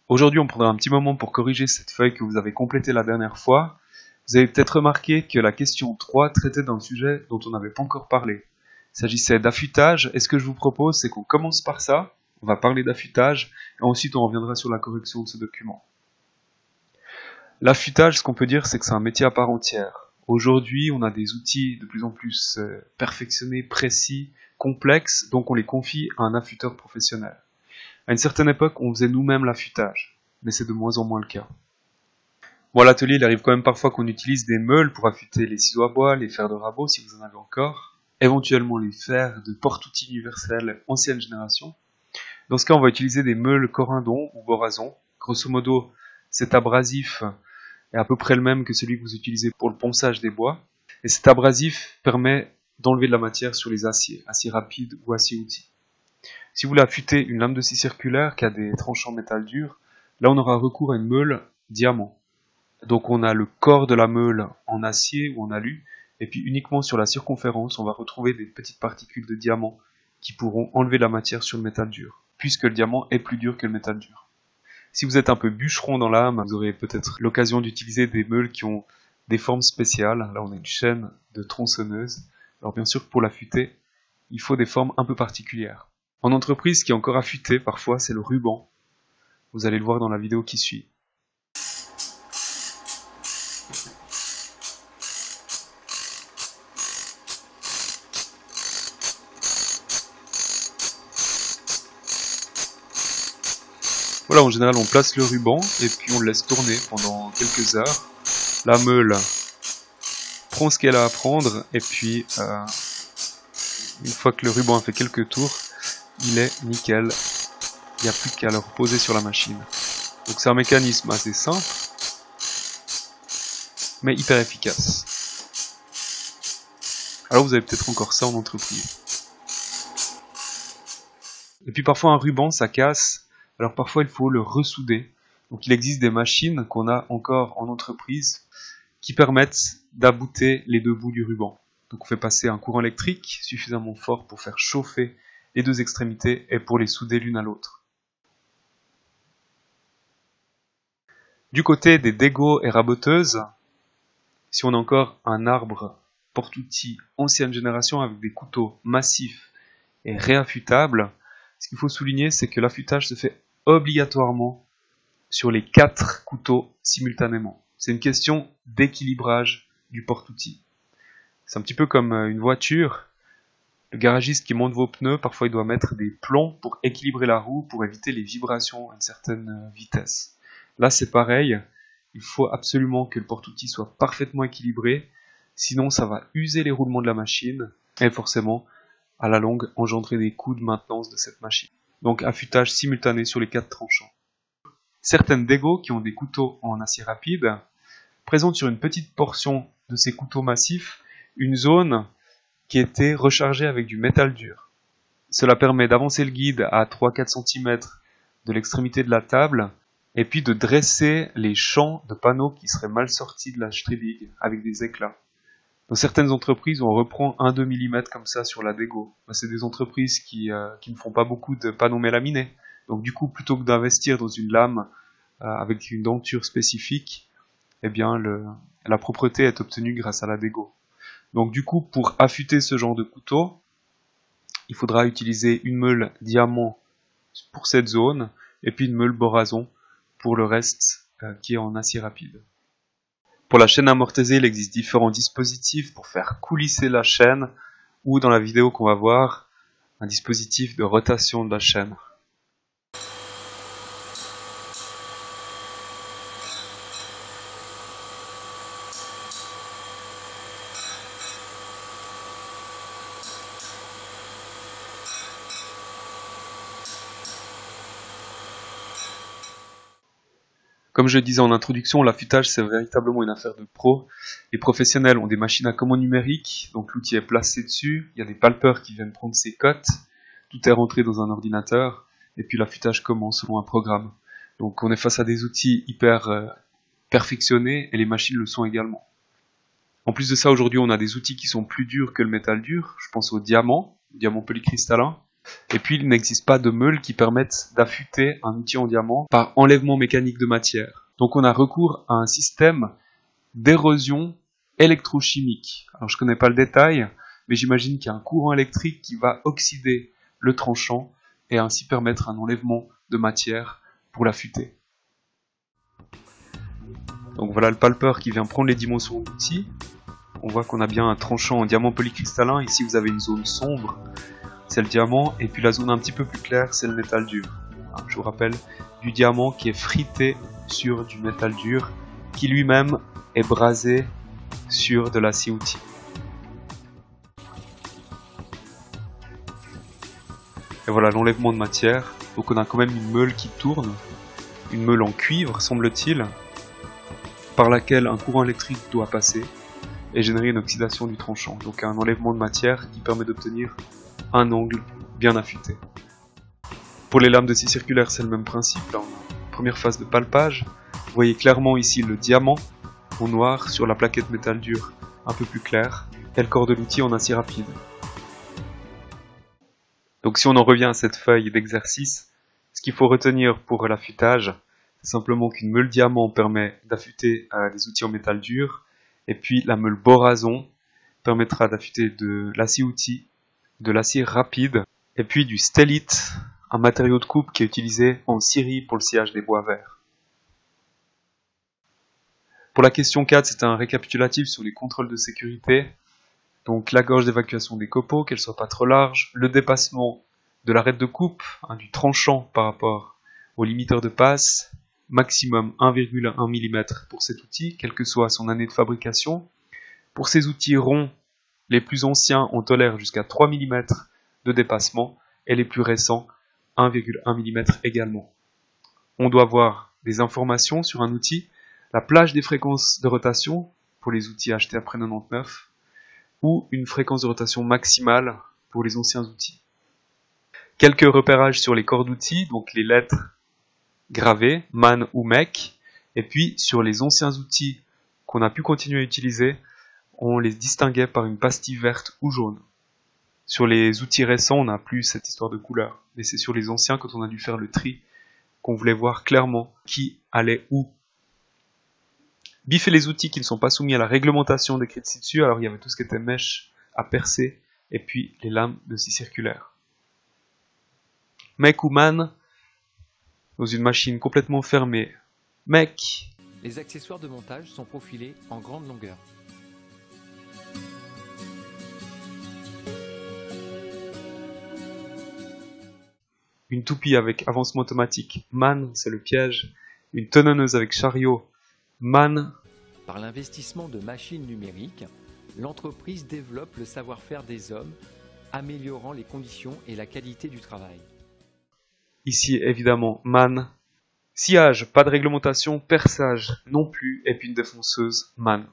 Aujourd'hui, on prendra un petit moment pour corriger cette feuille que vous avez complétée la dernière fois. Vous avez peut-être remarqué que la question 3 traitait d'un sujet dont on n'avait pas encore parlé. Il s'agissait d'affûtage, et ce que je vous propose, c'est qu'on commence par ça, on va parler d'affûtage, et ensuite on reviendra sur la correction de ce document. L'affûtage, ce qu'on peut dire, c'est que c'est un métier à part entière. Aujourd'hui, on a des outils de plus en plus perfectionnés, précis, complexes, donc on les confie à un affûteur professionnel. À une certaine époque, on faisait nous-mêmes l'affûtage, mais c'est de moins en moins le cas. Bon, à l'atelier, il arrive quand même parfois qu'on utilise des meules pour affûter les ciseaux à bois, les fers de rabot, si vous en avez encore, éventuellement les fers de porte-outils universels ancienne génération. Dans ce cas, on va utiliser des meules corindon ou borazon. Grosso modo, cet abrasif est à peu près le même que celui que vous utilisez pour le ponçage des bois. Et cet abrasif permet d'enlever de la matière sur les aciers rapides ou acier-outils. Si vous voulez affûter une lame de scie circulaire qui a des tranchants métal dur, là on aura recours à une meule diamant. Donc on a le corps de la meule en acier ou en alu, et puis uniquement sur la circonférence, on va retrouver des petites particules de diamant qui pourront enlever la matière sur le métal dur, puisque le diamant est plus dur que le métal dur. Si vous êtes un peu bûcheron dans l'âme, vous aurez peut-être l'occasion d'utiliser des meules qui ont des formes spéciales. Là on a une chaîne de tronçonneuse. Alors bien sûr pour l'affûter, il faut des formes un peu particulières. En entreprise, ce qui est encore affûté parfois, c'est le ruban. Vous allez le voir dans la vidéo qui suit. Voilà, en général, on place le ruban et puis on le laisse tourner pendant quelques heures. La meule prend ce qu'elle a à prendre et puis une fois que le ruban a fait quelques tours, il est nickel. Il n'y a plus qu'à le reposer sur la machine. Donc c'est un mécanisme assez simple, mais hyper efficace. Alors vous avez peut-être encore ça en entreprise. Et puis parfois un ruban, ça casse. Alors parfois il faut le ressouder. Donc il existe des machines qu'on a encore en entreprise qui permettent d'abouter les deux bouts du ruban. Donc on fait passer un courant électrique suffisamment fort pour faire chauffer les deux extrémités et pour les souder l'une à l'autre. Du côté des dégots et raboteuses, si on a encore un arbre porte-outils ancienne génération avec des couteaux massifs et réaffûtables, ce qu'il faut souligner, c'est que l'affûtage se fait obligatoirement sur les 4 couteaux simultanément. C'est une question d'équilibrage du porte-outils. C'est un petit peu comme une voiture. Le garagiste qui monte vos pneus, parfois il doit mettre des plombs pour équilibrer la roue, pour éviter les vibrations à une certaine vitesse. Là c'est pareil, il faut absolument que le porte-outils soit parfaitement équilibré, sinon ça va user les roulements de la machine, et forcément, à la longue, engendrer des coûts de maintenance de cette machine. Donc affûtage simultané sur les 4 tranchants. Certaines dégots qui ont des couteaux en acier rapide présentent sur une petite portion de ces couteaux massifs une zone qui était rechargée avec du métal dur. Cela permet d'avancer le guide à 3-4 cm de l'extrémité de la table et puis de dresser les champs de panneaux qui seraient mal sortis de la Strebig avec des éclats. Dans certaines entreprises, on reprend 1-2 mm comme ça sur la dégot. C'est des entreprises qui ne font pas beaucoup de panneaux mélaminés. Donc du coup, plutôt que d'investir dans une lame avec une denture spécifique, eh bien la propreté est obtenue grâce à la dégot. Donc du coup, pour affûter ce genre de couteau, il faudra utiliser une meule diamant pour cette zone, et puis une meule borazon pour le reste qui est en acier rapide. Pour la chaîne amortisée, il existe différents dispositifs pour faire coulisser la chaîne, ou dans la vidéo qu'on va voir, un dispositif de rotation de la chaîne. Comme je le disais en introduction, l'affûtage c'est véritablement une affaire de pro. Les professionnels ont des machines à commande numérique, donc l'outil est placé dessus, il y a des palpeurs qui viennent prendre ses cotes, tout est rentré dans un ordinateur, et puis l'affûtage commence selon un programme. Donc on est face à des outils hyper perfectionnés, et les machines le sont également. En plus de ça, aujourd'hui on a des outils qui sont plus durs que le métal dur, je pense au diamant polycristallin, Et puis il n'existe pas de meules qui permettent d'affûter un outil en diamant par enlèvement mécanique de matière. Donc on a recours à un système d'érosion électrochimique. Alors je ne connais pas le détail, mais j'imagine qu'il y a un courant électrique qui va oxyder le tranchant et ainsi permettre un enlèvement de matière pour l'affûter. Donc voilà le palpeur qui vient prendre les dimensions de l'outil. On voit qu'on a bien un tranchant en diamant polycristallin. Ici vous avez une zone sombre, c'est le diamant, et puis la zone un petit peu plus claire, c'est le métal dur. Je vous rappelle, du diamant qui est frité sur du métal dur, qui lui-même est brasé sur de l'acier-outil. Et voilà l'enlèvement de matière. Donc on a quand même une meule qui tourne, une meule en cuivre semble-t-il, par laquelle un courant électrique doit passer et générer une oxydation du tranchant. Donc un enlèvement de matière qui permet d'obtenir un angle bien affûté. Pour les lames de scie circulaire, c'est le même principe. Là, on a une première phase de palpage. Vous voyez clairement ici le diamant en noir sur la plaquette métal dur un peu plus claire et le corps de l'outil en acier rapide. Donc si on en revient à cette feuille d'exercice, ce qu'il faut retenir pour l'affûtage, c'est simplement qu'une meule diamant permet d'affûter les outils en métal dur, et puis la meule borason permettra d'affûter de l'acier-outil, de l'acier rapide, et puis du stellite, un matériau de coupe qui est utilisé en scierie pour le sciage des bois verts. Pour la question 4, c'est un récapitulatif sur les contrôles de sécurité. Donc la gorge d'évacuation des copeaux, qu'elle soit pas trop large, le dépassement de l'arête de coupe, du tranchant par rapport au limiteur de passe, maximum 1,1 mm pour cet outil, quelle que soit son année de fabrication. Pour ces outils ronds, les plus anciens on tolère jusqu'à 3 mm de dépassement et les plus récents 1,1 mm également. On doit avoir des informations sur un outil, la plage des fréquences de rotation pour les outils achetés après 99, ou une fréquence de rotation maximale pour les anciens outils. Quelques repérages sur les corps d'outils, donc les lettres gravées, MAN ou MEC, et puis sur les anciens outils qu'on a pu continuer à utiliser, on les distinguait par une pastille verte ou jaune. Sur les outils récents, on n'a plus cette histoire de couleur, mais c'est sur les anciens, quand on a dû faire le tri, qu'on voulait voir clairement qui allait où. Biffer les outils qui ne sont pas soumis à la réglementation décrite ci-dessus, alors il y avait tout ce qui était mèche à percer, et puis les lames de scie circulaire. MEC ou MAN, dans une machine complètement fermée. MEC. Les accessoires de montage sont profilés en grande longueur. Une toupie avec avancement automatique, MAN, c'est le piège. Une tonnonneuse avec chariot, MAN. Par l'investissement de machines numériques, l'entreprise développe le savoir-faire des hommes, améliorant les conditions et la qualité du travail. Ici, évidemment, MAN. Sciage, pas de réglementation, perçage non plus, et puis une défonceuse, MAN.